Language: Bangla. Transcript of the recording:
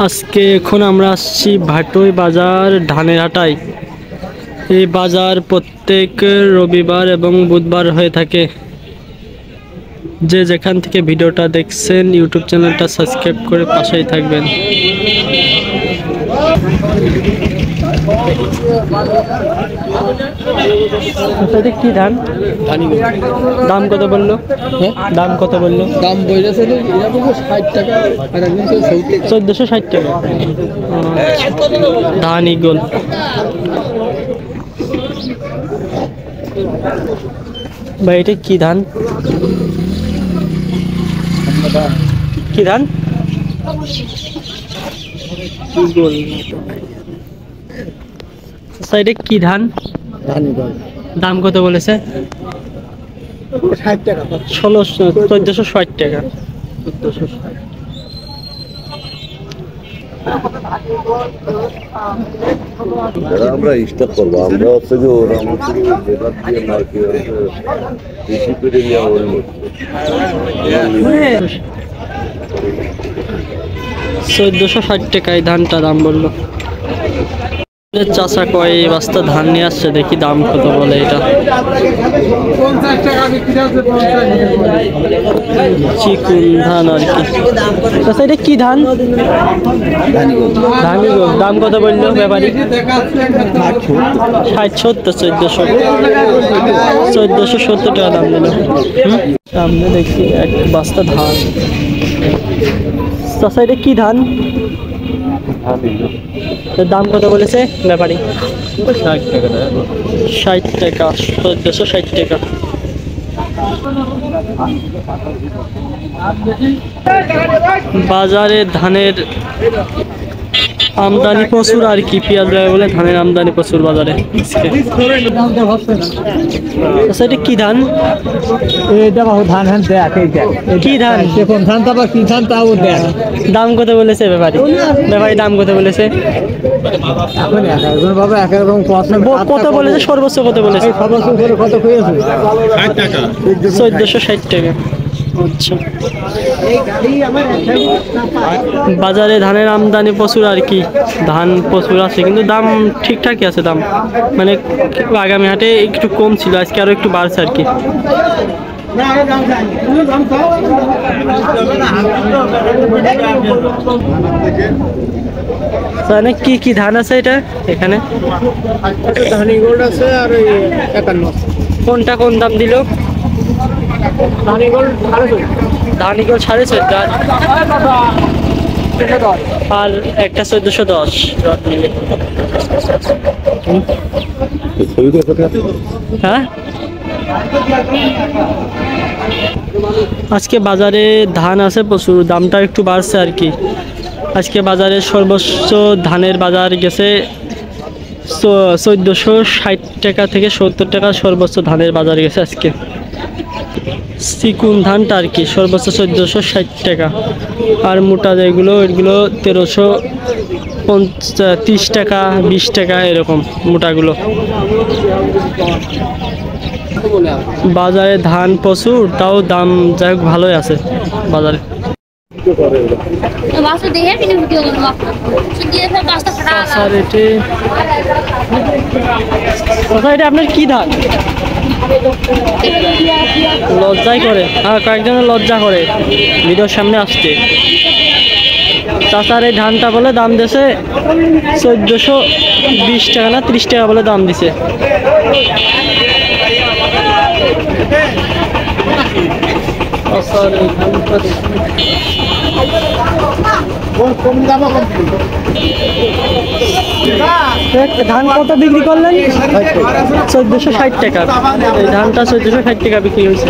আজকে এখন আমরা আসছি ভাটুই বাজার ধানের হাটায়। এই বাজার প্রত্যেক রবিবার এবং বুধবার হয়ে থাকে। যে যেখান থেকে ভিডিওটা দেখছেন ইউটিউব চ্যানেলটা সাবস্ক্রাইব করে পাশেই থাকবেন। এটা কি ধান? দাম কত বললো? দাম কত বললো? দাম বইলেছে 60 টাকা আর একদিন 1460 টাকা। ধান ইগল। ভাই এটা কি ধান? কি ধান? ইগল। এটা কি ধান? দাম কত বলেছে? 60 টাকা। 1460 টাকা। আমরা স্টক করবো, আমরা হচ্ছে যে ওরা হচ্ছে লেবার দিয়ে মার্কেট বেশি করে নেওয়া ওর মধ্যে 1460 টাকায় ধানটা দাম বললো। চাষা কয় এই বস্তা ধান নিয়ে আসছে, দেখি দাম কত বলে। এটা 50 টাকা বিক্রি হচ্ছে। 50 চিকুন ধান আর কি। চাষা এটা কি ধান? ধানি গো। দাম কত বললো ব্যাপারী? 60-70 1470 টাকা দাম দিল। সামনে দেখি এক বস্তা ধান। চাষা এটা কি ধান? দাম কত বলেছে ব্যাপারী? 60 টাকা। 1460 টাকা। বাজারে ধানের আমদানি প্রচুর আর কি। পেঁয়াজ লাগে বলে ধানের আমদানি প্রচুর বাজারে। এটা কি ধান? কি ধান? দাম কত বলেছে ব্যাপারী? দাম কত বলেছে? কত বলেছে? সর্বোচ্চ কত বলেছে? 1460 টাকা। আচ্ছা, বাজারে ধানের আমদানি প্রচুর আর কি। ধান প্রচুর আছে কিন্তু দাম ঠিকঠাকই আছে। দাম মানে আগামী হাটে একটু কম ছিল, আজকে আরো একটু বাড়ছে আর কি। কি কি ধান আছে এটা এখানে? ধানিগোল্ড আছে আর 51। কোনটা কোন দাম দিল? ধানিগোল্ড 14.5 আর একটা 1410 মিলে। হ্যাঁ, আজকে বাজারে ধান আছে প্রচুর, দামটা একটু বাড়ছে আর কি। আজকে বাজারে সর্বোচ্চ ধানের বাজার গেছে 1460 টাকা থেকে 70 টাকা সর্বোচ্চ ধানের বাজার গেছে আজকে। চিকুন ধানটা আর কি সর্বোচ্চ 1460 টাকা। আর মোটা যেগুলো এগুলো 1330 টাকা 20 টাকা এরকম মোটাগুলো। বাজারে ধান প্রচুর, তাও দাম যাই হোক ভালোই আছে বাজারে। এটা আপনার কি ধান? লজ্জাই করে, হ্যাঁ কয়েকজনের লজ্জা করে ভিডিওর সামনে আসতে। চাচার এই ধানটা বলে দাম দিয়েছে 1420 টাকা না 30 টাকা বলে দাম দিছে। ধান কত বিক্রি করলেন? 1460 টাকা। এই ধানটা 1460 টাকা বিক্রি হয়েছে।